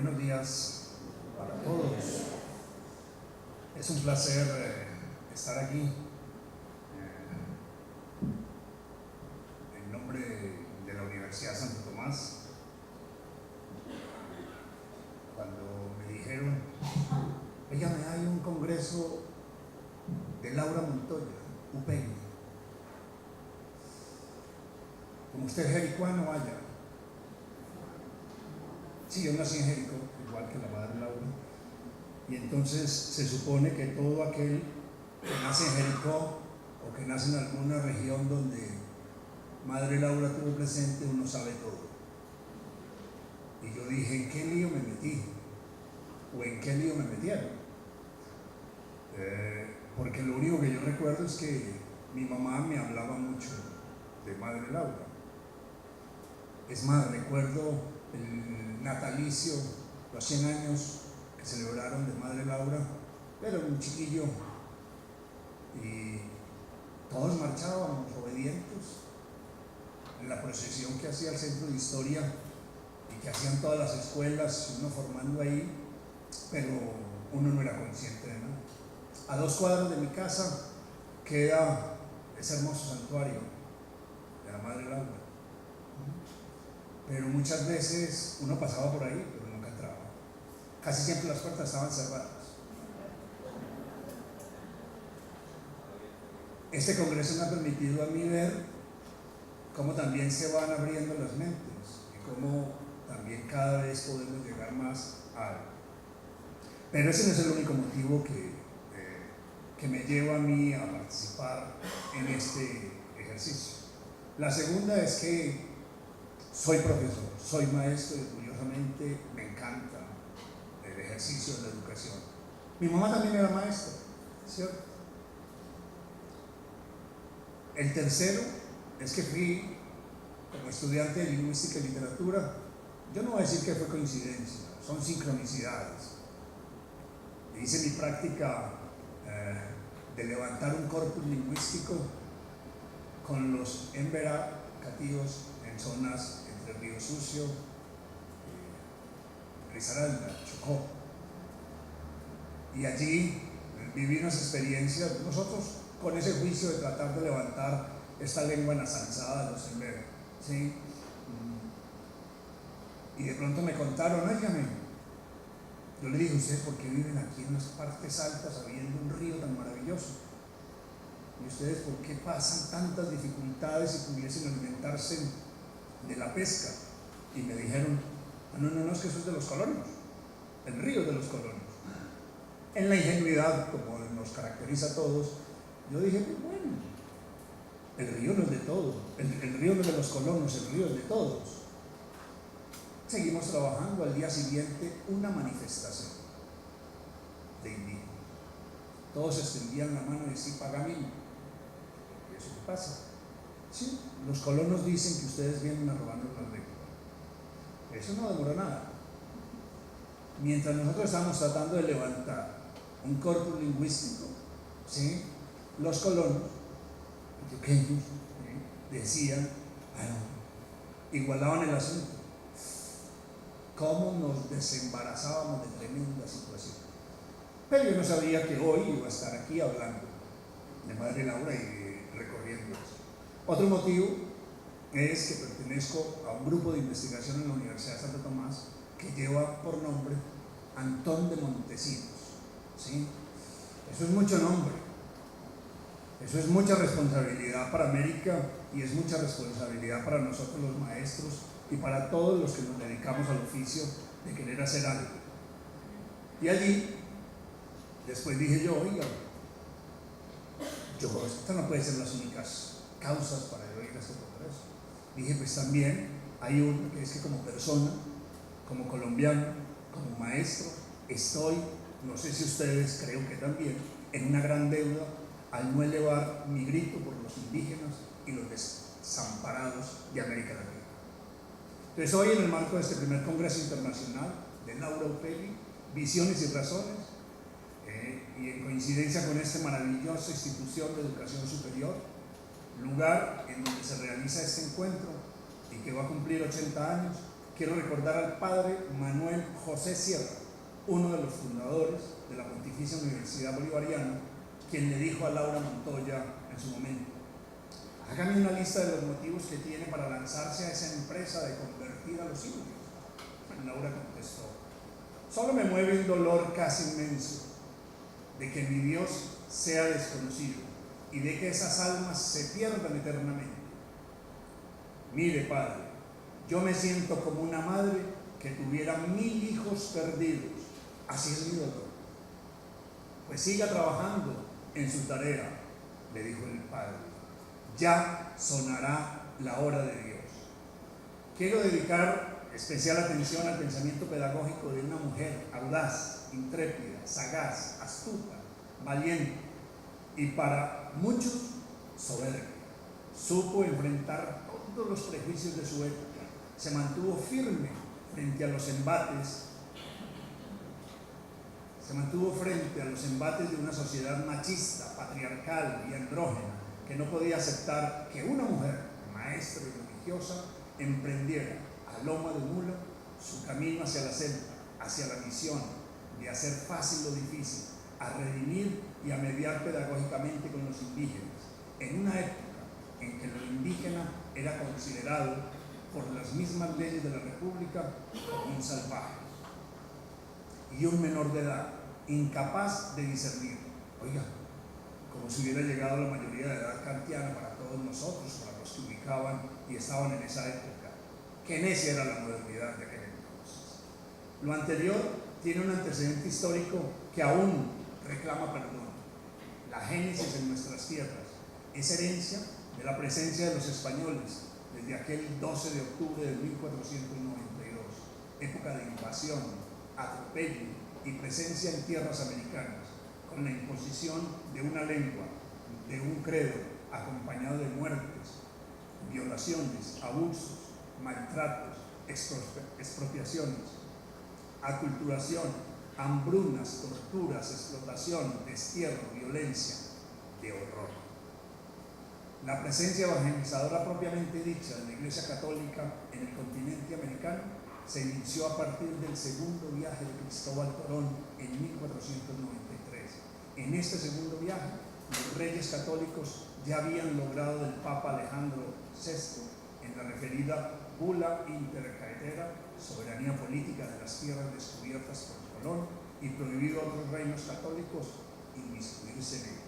Buenos días para todos. Es un placer estar aquí en nombre de la Universidad Santo Tomás. Cuando me dijeron, oígame, hay un congreso de Laura Montoya, UPEG. Como usted es jericuano, vaya. Sí, yo nací en Jericó, igual que la madre Laura. Y entonces se supone que todo aquel que nace en Jericó o que nace en alguna región donde madre Laura estuvo presente, uno sabe todo. Y yo dije, ¿en qué lío me metí? ¿O en qué lío me metieron? Porque lo único que yo recuerdo es que mi mamá me hablaba mucho de madre Laura. Es más, recuerdo el natalicio, los 100 años que celebraron de madre Laura. Era un chiquillo y todos marchábamos obedientes en la procesión que hacía el Centro de Historia y que hacían todas las escuelas, uno formando ahí, pero uno no era consciente de nada. A 2 cuadras de mi casa queda ese hermoso santuario de la madre Laura. Pero muchas veces uno pasaba por ahí, pero nunca entraba. Casi siempre las puertas estaban cerradas. Este congreso me ha permitido a mí ver cómo también se van abriendo las mentes y cómo también cada vez podemos llegar más a algo. Pero ese no es el único motivo que me lleva a mí a participar en este ejercicio. La segunda es que soy profesor, soy maestro y orgullosamente me encanta el ejercicio de la educación. Mi mamá también era maestra, ¿cierto? El tercero es que fui como estudiante de lingüística y literatura. Yo no voy a decir que fue coincidencia, son sincronicidades. Hice mi práctica de levantar un corpus lingüístico con los Emberá cativos en zonas entre Río Sucio, Risaralda, Chocó. Y allí viví unas experiencias, nosotros con ese juicio de tratar de levantar esta lengua nasalzada de los Emberá, ¿sí? Y de pronto me contaron, óigame, yo le dije, ¿ustedes por qué viven aquí en las partes altas habiendo un río tan maravilloso? ¿Y ustedes por qué pasan tantas dificultades si pudiesen alimentarse de la pesca? Y me dijeron, no, es que eso es de los colonos, el río es de los colonos. En la ingenuidad, como nos caracteriza a todos, yo dije, bueno, el río no es de todos, el río no es de los colonos, el río es de todos. Seguimos trabajando, al día siguiente una manifestación de indígenas. Todos extendían la mano y decían, págame. ¿Y eso qué pasa? Sí, los colonos dicen que ustedes vienen a robarnos la lengua. Eso no demoró nada. Mientras nosotros estábamos tratando de levantar un corpus lingüístico, ¿sí? Los colonos, antioqueños, decían, igualaban el asunto. Cómo nos desembarazábamos de tremenda situación. Pero yo no sabía que hoy iba a estar aquí hablando de madre Laura y recorriendo eso. Otro motivo es que pertenezco a un grupo de investigación en la Universidad de Santo Tomás que lleva por nombre Antón de Montesinos, ¿sí? Eso es mucho nombre, eso es mucha responsabilidad para América y es mucha responsabilidad para nosotros los maestros y para todos los que nos dedicamos al oficio de querer hacer algo. Y allí, después dije yo, oiga, estas no pueden ser las únicas causas para yo ir a este congreso. Dije, pues también hay uno que es que como persona, como colombiano, como maestro, estoy, no sé si ustedes, creo que también, en una gran deuda al no elevar mi grito por los indígenas y los desamparados de América Latina. Entonces hoy, en el marco de este primer Congreso Internacional de Laura Upegui, Visiones y Razones, y en coincidencia con esta maravillosa institución de educación superior, lugar en donde se realiza este encuentro y que va a cumplir 80 años, quiero recordar al padre Manuel José Sierra, uno de los fundadores de la Pontificia Universidad Bolivariana, quien le dijo a Laura Montoya en su momento: hágame una lista de los motivos que tiene para lanzarse a esa empresa de convertir a los indios. Laura contestó: solo me mueve un dolor casi inmenso de que mi Dios sea desconocido y de que esas almas se pierdan eternamente. Mire, padre, yo me siento como una madre que tuviera 1000 hijos perdidos. Así es mi dolor. Pues siga trabajando en su tarea, le dijo el padre. Ya sonará la hora de Dios. Quiero dedicar especial atención al pensamiento pedagógico de una mujer audaz, intrépida, sagaz, astuta, valiente y para muchos soberbia. Supo enfrentar todos los prejuicios de su época, se mantuvo firme frente a los embates de una sociedad machista, patriarcal y andrógena que no podía aceptar que una mujer maestra y religiosa emprendiera a loma de mula su camino hacia la selva, hacia la misión de hacer fácil lo difícil, a redimir y a mediar pedagógicamente con los indígenas, en una época en que lo indígena era considerado por las mismas leyes de la República como un salvaje y un menor de edad, incapaz de discernir. Oiga, como si hubiera llegado la mayoría de edad kantiana para todos nosotros, para los que ubicaban y estaban en esa época. Qué necia era la modernidad de aquel entonces. Lo anterior tiene un antecedente histórico que aún reclama perdón. La génesis en nuestras tierras es herencia de la presencia de los españoles desde aquel 12 de octubre de 1492, época de invasión, atropello y presencia en tierras americanas, con la imposición de una lengua, de un credo, acompañado de muertes, violaciones, abusos, maltratos, expropiaciones, aculturación, hambrunas, torturas, explotación, destierro, violencia, de horror. La presencia evangelizadora propiamente dicha de la Iglesia Católica en el continente americano se inició a partir del segundo viaje de Cristóbal Colón en 1493. En este segundo viaje, los reyes católicos ya habían logrado del Papa Alejandro VI, en la referida Bula Intercaetera, soberanía política de las tierras descubiertas por Colón, y prohibido a otros reinos católicos inmiscuirse en ellas.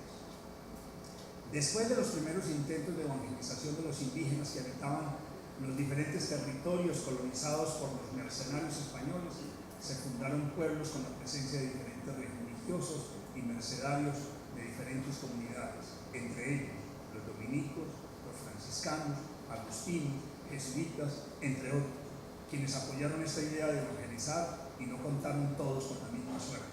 Después de los primeros intentos de evangelización de los indígenas que habitaban los diferentes territorios colonizados por los mercenarios españoles, se fundaron pueblos con la presencia de diferentes religiosos y mercenarios de diferentes comunidades, entre ellos los dominicos, los franciscanos, agustinos, jesuitas, entre otros, quienes apoyaron esta idea de evangelizar y no contaron todos con la misma suerte,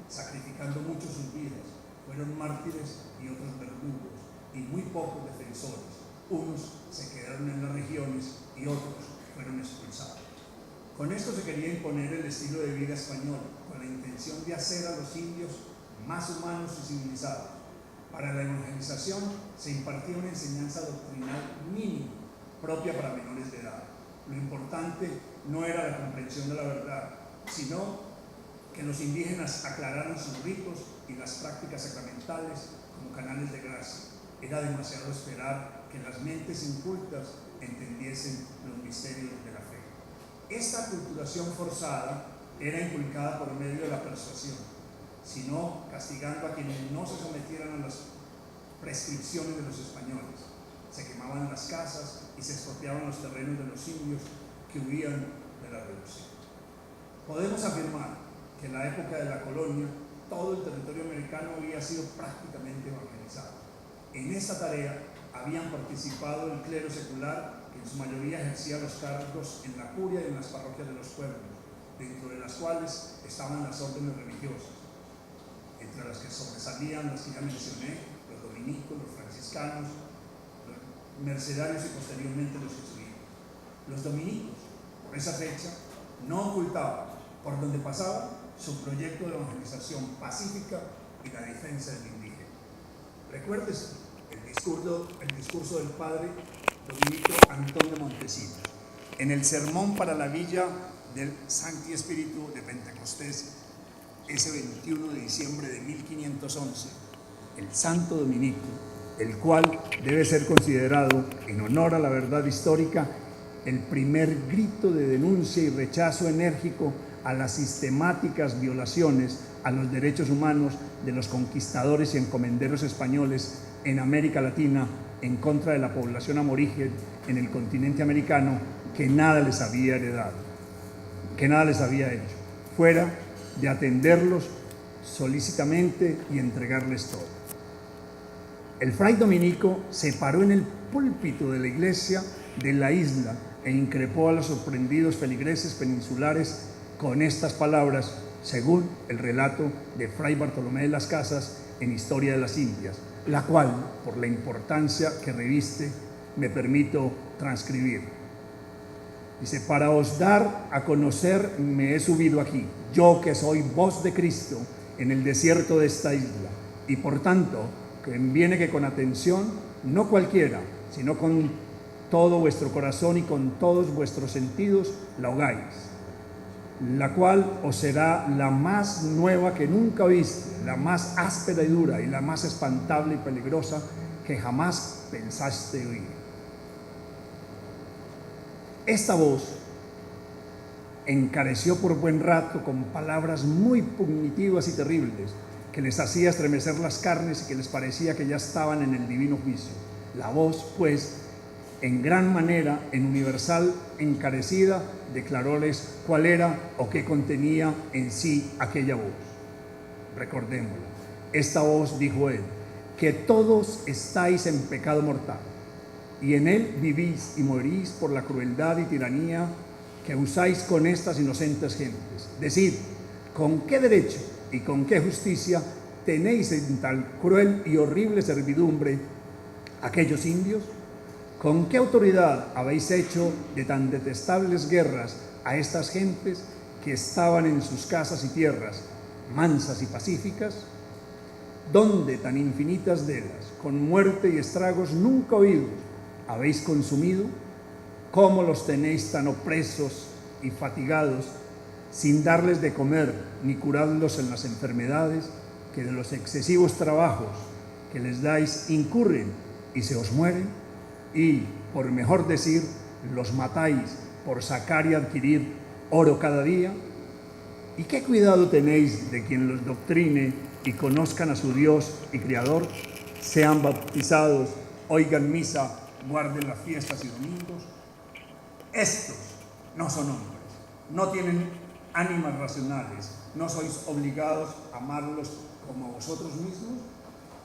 sacrificando mucho sus vidas. Fueron mártires y otros verdugos, y muy pocos defensores. Unos se quedaron en las regiones y otros fueron expulsados. Con esto se quería imponer el estilo de vida español, con la intención de hacer a los indios más humanos y civilizados. Para la evangelización se impartía una enseñanza doctrinal mínima, propia para menores de edad. Lo importante no era la comprensión de la verdad, sino que los indígenas aclararan sus ritos y las prácticas sacramentales como canales de gracia. Era demasiado esperar que las mentes incultas entendiesen los misterios de la fe. Esta aculturación forzada era inculcada por medio de la persuasión, sino castigando a quienes no se sometieran a las prescripciones de los españoles. Se quemaban las casas y se expropiaban los terrenos de los indios que huían de la revolución. Podemos afirmar que en la época de la colonia todo el territorio americano había sido prácticamente evangelizado. En esta tarea habían participado el clero secular, que en su mayoría ejercía los cargos en la curia y en las parroquias de los pueblos, dentro de las cuales estaban las órdenes religiosas, entre las que sobresalían las que ya mencioné, los dominicos, los franciscanos, los mercedarios y posteriormente los jesuitas. Los dominicos, por esa fecha, no ocultaban por donde pasaban su proyecto de evangelización pacífica y la defensa del indígena. Recuérdese el discurso del padre dominico Antón de Montesinos. en el sermón para la villa del Sancti Spiritu de Pentecostés, ese 21 de diciembre de 1511, el Santo Dominico, el cual debe ser considerado, en honor a la verdad histórica, el primer grito de denuncia y rechazo enérgico a las sistemáticas violaciones a los derechos humanos de los conquistadores y encomenderos españoles en América Latina en contra de la población aborigen en el continente americano, que nada les había heredado, que nada les había hecho, fuera de atenderlos solícitamente y entregarles todo. El fray dominico se paró en el púlpito de la iglesia de la isla e increpó a los sorprendidos feligreses peninsulares con estas palabras, según el relato de fray Bartolomé de las Casas en Historia de las Indias, la cual, por la importancia que reviste, me permito transcribir. Dice: para os dar a conocer me he subido aquí, yo que soy voz de Cristo en el desierto de esta isla, y por tanto, que conviene que con atención, no cualquiera, sino con todo vuestro corazón y con todos vuestros sentidos, la oigáis, la cual os será la más nueva que nunca oíste, la más áspera y dura, y la más espantable y peligrosa que jamás pensaste oír. Esta voz encareció por buen rato con palabras muy punitivas y terribles, que les hacía estremecer las carnes y que les parecía que ya estaban en el divino juicio. La voz, pues, en gran manera, en universal encarecida, declaróles cuál era o qué contenía en sí aquella voz. Recordémosla. Esta voz, dijo él, que todos estáis en pecado mortal, y en él vivís y morís por la crueldad y tiranía que usáis con estas inocentes gentes. Decid, ¿con qué derecho y con qué justicia tenéis en tal cruel y horrible servidumbre aquellos indios? ¿Con qué autoridad habéis hecho de tan detestables guerras a estas gentes que estaban en sus casas y tierras, mansas y pacíficas? ¿Dónde tan infinitas de ellas, con muerte y estragos nunca oídos, habéis consumido? ¿Cómo los tenéis tan opresos y fatigados, sin darles de comer ni curarlos en las enfermedades que de los excesivos trabajos que les dais incurren y se os mueren? Y, por mejor decir, los matáis por sacar y adquirir oro cada día. ¿Y qué cuidado tenéis de quien los doctrine y conozcan a su Dios y Criador, sean bautizados, oigan misa, guarden las fiestas y domingos? Estos no son hombres, no tienen ánimas racionales, no sois obligados a amarlos como a vosotros mismos.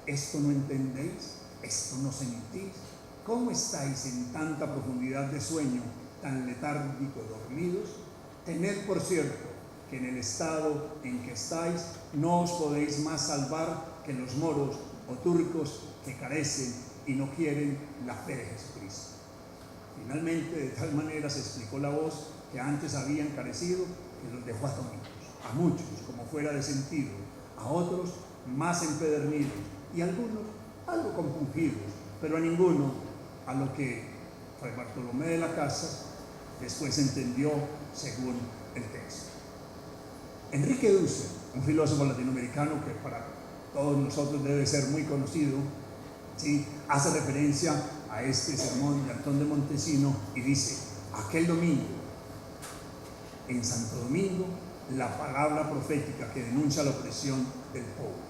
¿Esto no entendéis? ¿Esto no sentís? ¿Cómo estáis en tanta profundidad de sueño, tan letárgico, dormidos? Tened por cierto que en el estado en que estáis no os podéis más salvar que los moros o turcos que carecen y no quieren la fe de Jesucristo. Finalmente, de tal manera se explicó la voz que antes había encarecido, que los dejó atónitos, a muchos como fuera de sentido, a otros más empedernidos y algunos algo compungidos, pero a ninguno a lo que fray Bartolomé de las Casas después entendió según el texto. Enrique Dussel, un filósofo latinoamericano que para todos nosotros debe ser muy conocido, ¿sí?, hace referencia a este sermón de Antón de Montesino y dice: aquel domingo, en Santo Domingo, la palabra profética que denuncia la opresión del pobre.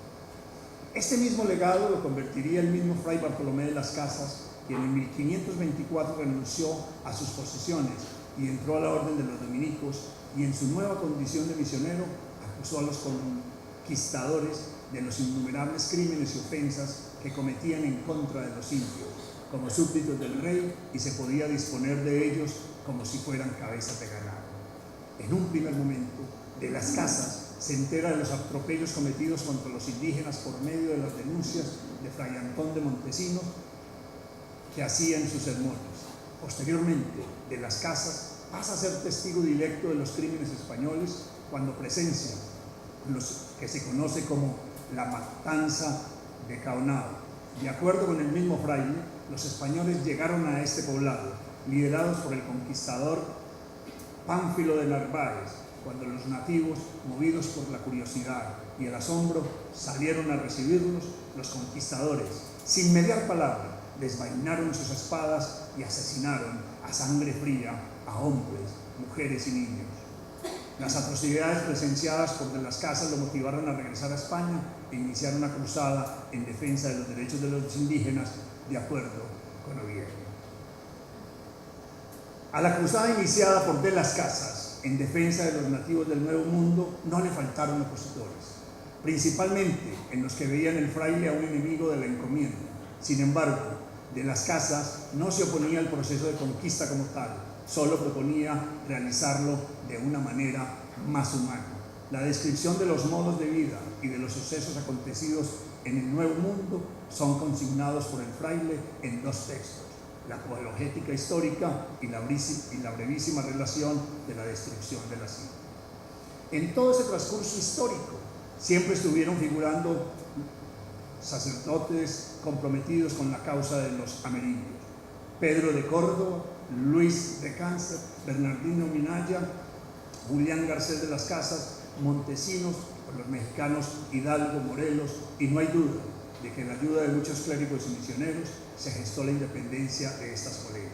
Este mismo legado lo convertiría el mismo fray Bartolomé de las Casas, quien en 1524 renunció a sus posesiones y entró a la orden de los dominicos, y en su nueva condición de misionero acusó a los conquistadores de los innumerables crímenes y ofensas que cometían en contra de los indios, como súbditos del rey, y se podía disponer de ellos como si fueran cabezas de ganado. En un primer momento, de las Casas se entera de los atropellos cometidos contra los indígenas por medio de las denuncias de fray Antón de Montesino que hacía en sus sermones. Posteriormente, de las Casas pasa a ser testigo directo de los crímenes españoles cuando presencia los que se conoce como la matanza de Caonao. De acuerdo con el mismo fraile, los españoles llegaron a este poblado liderados por el conquistador Pánfilo de Narváez, cuando los nativos, movidos por la curiosidad y el asombro, salieron a recibirlos, los conquistadores, sin mediar palabra, desvainaron sus espadas y asesinaron a sangre fría a hombres, mujeres y niños. Las atrocidades presenciadas por De las Casas lo motivaron a regresar a España e iniciar una cruzada en defensa de los derechos de los indígenas, de acuerdo con Oviedo. A la cruzada iniciada por De las Casas en defensa de los nativos del Nuevo Mundo no le faltaron opositores, principalmente en los que veían el fraile a un enemigo de la encomienda. Sin embargo, De las Casas no se oponía al proceso de conquista como tal, solo proponía realizarlo de una manera más humana. La descripción de los modos de vida y de los sucesos acontecidos en el Nuevo Mundo son consignados por el fraile en dos textos: la apologética histórica y la brevísima relación de la destrucción de la Siria. En todo ese transcurso histórico siempre estuvieron figurando sacerdotes comprometidos con la causa de los amerindios: Pedro de Córdoba, Luis de Cáncer, Bernardino Minaya, Julián Garcés de las Casas, Montesinos, por los mexicanos Hidalgo, Morelos, y no hay duda de que en la ayuda de muchos clérigos y misioneros se gestó la independencia de estas colegias.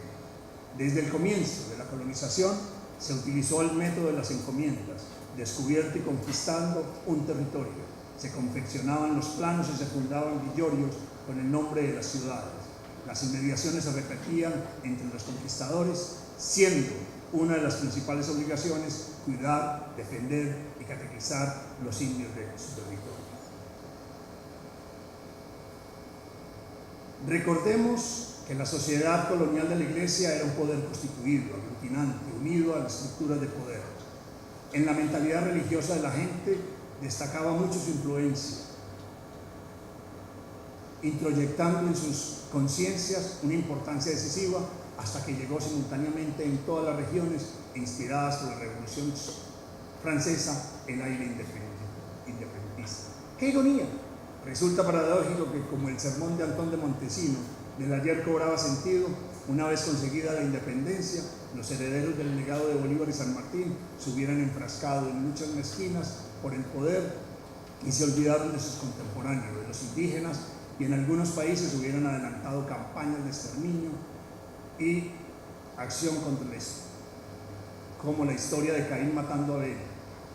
Desde el comienzo de la colonización se utilizó el método de las encomiendas, descubierto y conquistando un territorio. Se confeccionaban los planos y se fundaban villorios con el nombre de las ciudades. Las inmediaciones se repetían entre los conquistadores, siendo una de las principales obligaciones cuidar, defender y catequizar los indios de su territorio. Recordemos que la sociedad colonial de la Iglesia era un poder constituido, aglutinante, unido a las estructuras de poder. En la mentalidad religiosa de la gente destacaba mucho su influencia, introyectando en sus conciencias una importancia decisiva, hasta que llegó simultáneamente en todas las regiones, inspiradas por la Revolución Francesa, el aire independentista. ¡Qué ironía! Resulta paradójico que, como el sermón de Antón de Montesinos del ayer cobraba sentido, una vez conseguida la independencia, los herederos del legado de Bolívar y San Martín se hubieran enfrascado en luchas mezquinas por el poder y se olvidaron de sus contemporáneos, de los indígenas, y en algunos países hubieran adelantado campañas de exterminio y acción contra esto, como la historia de Caín matando a Abel,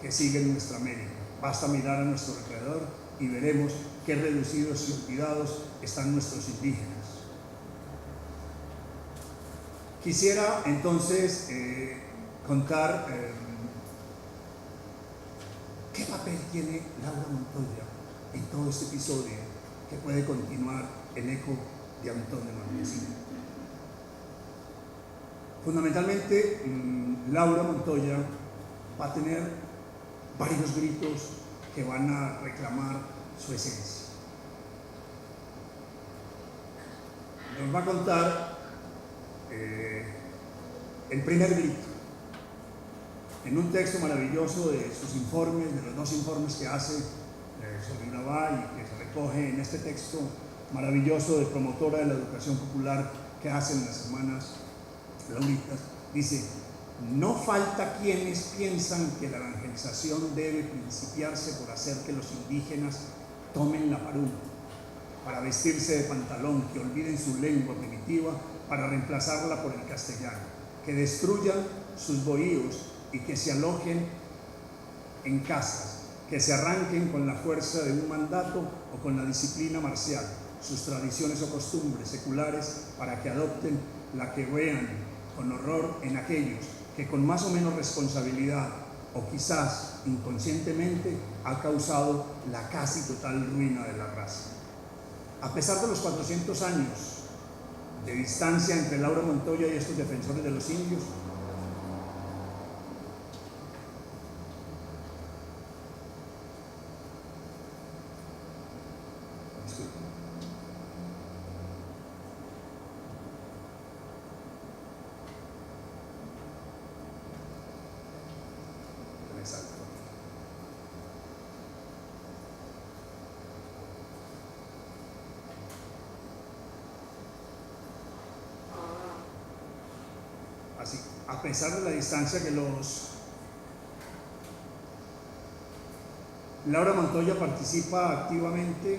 que sigue en nuestra América. Basta mirar a nuestro alrededor y veremos qué reducidos y olvidados están nuestros indígenas. Quisiera entonces contar qué papel tiene Laura Montoya en todo este episodio que puede continuar el eco de Antón de Montesinos. Fundamentalmente, Laura Montoya va a tener varios gritos que van a reclamar su esencia. Nos va a contar el primer grito en un texto maravilloso de sus informes, de los dos informes que hace sobre Urabá y que se recoge en este texto maravilloso de promotora de la educación popular que hacen las hermanas Lauritas. Dice: no falta quienes piensan que la evangelización debe principiarse por hacer que los indígenas tomen la parula para vestirse de pantalón, que olviden su lengua primitiva para reemplazarla por el castellano, que destruyan sus bohíos y que se alojen en casas, que se arranquen con la fuerza de un mandato o con la disciplina marcial sus tradiciones o costumbres seculares, para que adopten la que vean con horror en aquellos que con más o menos responsabilidad o quizás inconscientemente ha causado la casi total ruina de la raza. A pesar de los 400 años de distancia entre Laura Montoya y estos defensores de los indios, a pesar de la distancia que Laura Montoya participa activamente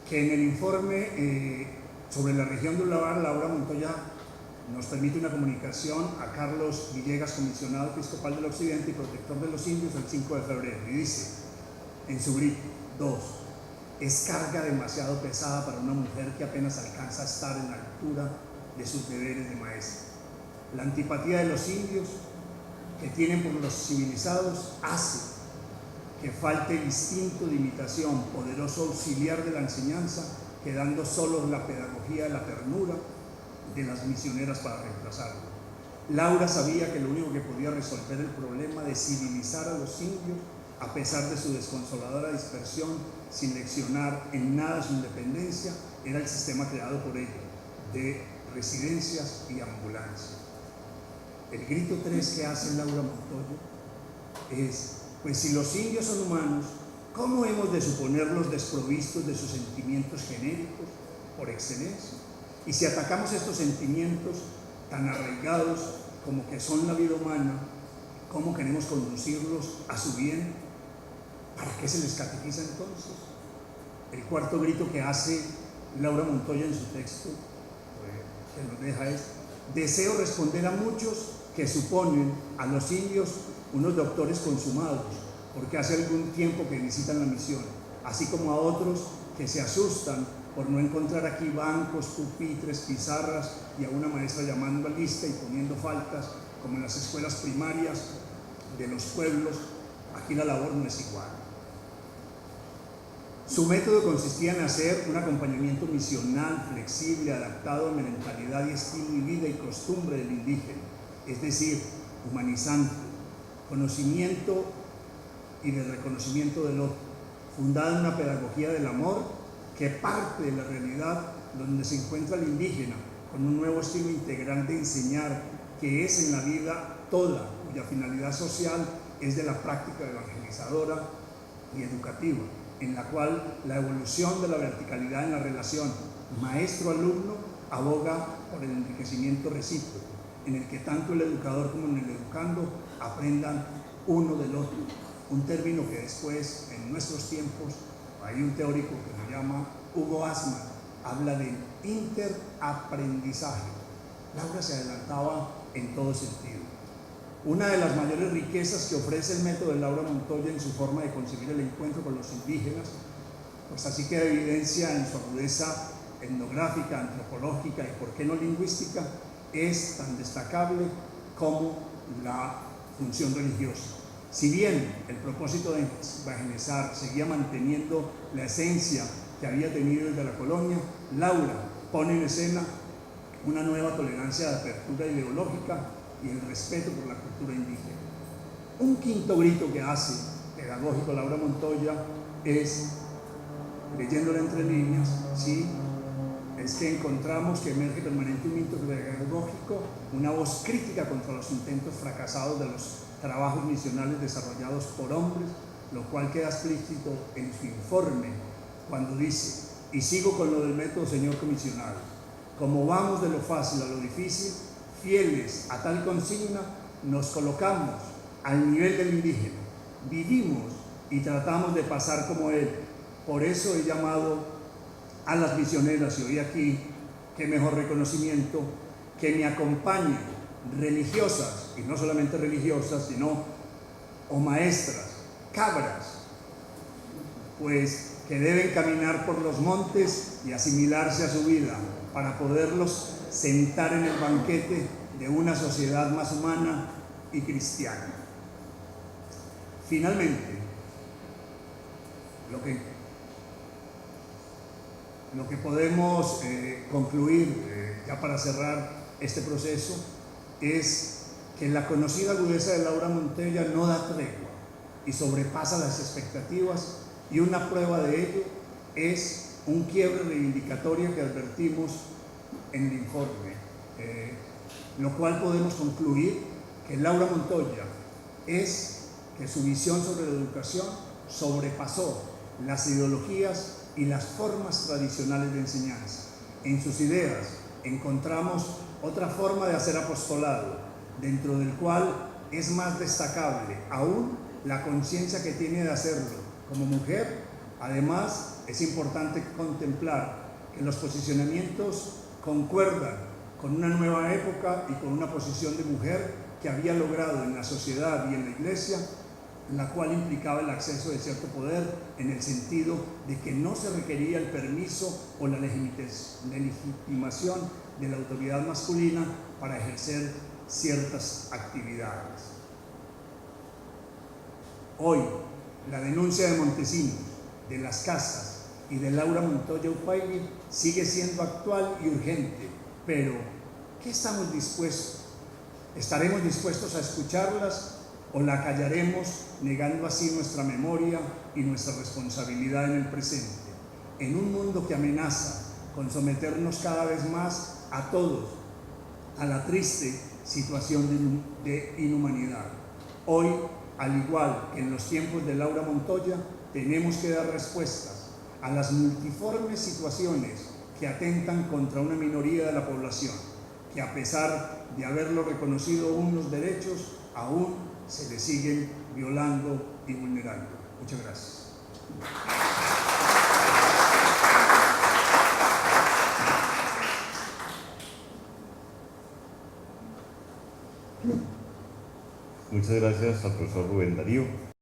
que en el informe sobre la región de Urabá, Laura Montoya nos permite una comunicación a Carlos Villegas, comisionado episcopal del Occidente y protector de los indios, el 5 de febrero, y dice en su grito: 2. Es carga demasiado pesada para una mujer que apenas alcanza a estar en la altura de sus deberes de maestra. La antipatía de los indios que tienen por los civilizados hace que falte el instinto de imitación, poderoso auxiliar de la enseñanza, quedando solo la pedagogía de la ternura de las misioneras para reemplazarlo. Laura sabía que lo único que podía resolver el problema de civilizar a los indios, a pesar de su desconsoladora dispersión, sin leccionar en nada su independencia, era el sistema creado por ella, de residencias y ambulancias. El grito 3 que hace Laura Montoya es: pues si los indios son humanos, ¿cómo hemos de suponerlos desprovistos de sus sentimientos genéricos por excelencia? Y si atacamos estos sentimientos tan arraigados como que son la vida humana, ¿cómo queremos conducirlos a su bien? ¿Para qué se les catequiza entonces? El cuarto grito que hace Laura Montoya en su texto, que nos deja es: deseo responder a muchos que suponen a los indios unos doctores consumados, porque hace algún tiempo que visitan la misión, así como a otros que se asustan por no encontrar aquí bancos, pupitres, pizarras y a una maestra llamando a lista y poniendo faltas, como en las escuelas primarias de los pueblos. Aquí la labor no es igual. Su método consistía en hacer un acompañamiento misional, flexible, adaptado a la mentalidad y estilo y vida y costumbre del indígena, es decir, humanizante, conocimiento y de reconocimiento del otro, fundada en una pedagogía del amor que parte de la realidad donde se encuentra el indígena, con un nuevo estilo integral de enseñar que es en la vida toda, cuya finalidad social es de la práctica evangelizadora y educativa, en la cual la evolución de la verticalidad en la relación maestro-alumno aboga por el enriquecimiento recíproco, en el que tanto el educador como el educando aprendan uno del otro, un término que después, en nuestros tiempos, hay un teórico que se llama Hugo Asman, habla de interaprendizaje. Laura se adelantaba en todo sentido. Una de las mayores riquezas que ofrece el método de Laura Montoya en su forma de concebir el encuentro con los indígenas, pues así queda evidencia en su agudeza etnográfica, antropológica y por qué no lingüística, es tan destacable como la función religiosa. Si bien el propósito de evangelizar seguía manteniendo la esencia que había tenido desde la colonia, Laura pone en escena una nueva tolerancia de apertura ideológica y el respeto por la cultura indígena. Un quinto grito que hace pedagógico Laura Montoya es, leyéndolo entre líneas, ¿sí?, es que encontramos que emerge permanentemente un pedagógico, una voz crítica contra los intentos fracasados de los trabajos misionales desarrollados por hombres, lo cual queda explícito en su informe cuando dice: y sigo con lo del método, señor comisionado, como vamos de lo fácil a lo difícil, fieles a tal consigna, nos colocamos al nivel del indígena, vivimos y tratamos de pasar como él. Por eso he llamado a las misioneras, y hoy aquí, qué mejor reconocimiento, que me acompañen, religiosas, y no solamente religiosas, sino o maestras, cabras, pues que deben caminar por los montes y asimilarse a su vida para poderlos sentar en el banquete de una sociedad más humana y cristiana. Finalmente, lo que podemos concluir, ya para cerrar este proceso, es que la conocida agudeza de Laura Montoya no da tregua y sobrepasa las expectativas, y una prueba de ello es un quiebre reivindicatorio que advertimos en el informe, lo cual podemos concluir que Laura Montoya que su visión sobre la educación sobrepasó las ideologías y las formas tradicionales de enseñanza. En sus ideas encontramos otra forma de hacer apostolado, dentro del cual es más destacable aún la conciencia que tiene de hacerlo como mujer. Además, es importante contemplar que los posicionamientos concuerdan con una nueva época y con una posición de mujer que había logrado en la sociedad y en la iglesia, la cual implicaba el acceso de cierto poder en el sentido de que no se requería el permiso o la legitimación de la autoridad masculina para ejercer ciertas actividades. Hoy, la denuncia de Montesinos, de Las Casas y de Laura Montoya Upegui sigue siendo actual y urgente, pero ¿qué estamos dispuestos? ¿Estaremos dispuestos a escucharlas o la callaremos, negando así nuestra memoria y nuestra responsabilidad en el presente, en un mundo que amenaza con someternos cada vez más a todos a la triste situación de inhumanidad? Hoy, al igual que en los tiempos de Laura Montoya, tenemos que dar respuestas a las multiformes situaciones que atentan contra una minoría de la población, que a pesar de haberlo reconocido unos derechos, aún se le siguen violando y vulnerando. Muchas gracias. Muchas gracias al profesor Rubén Darío.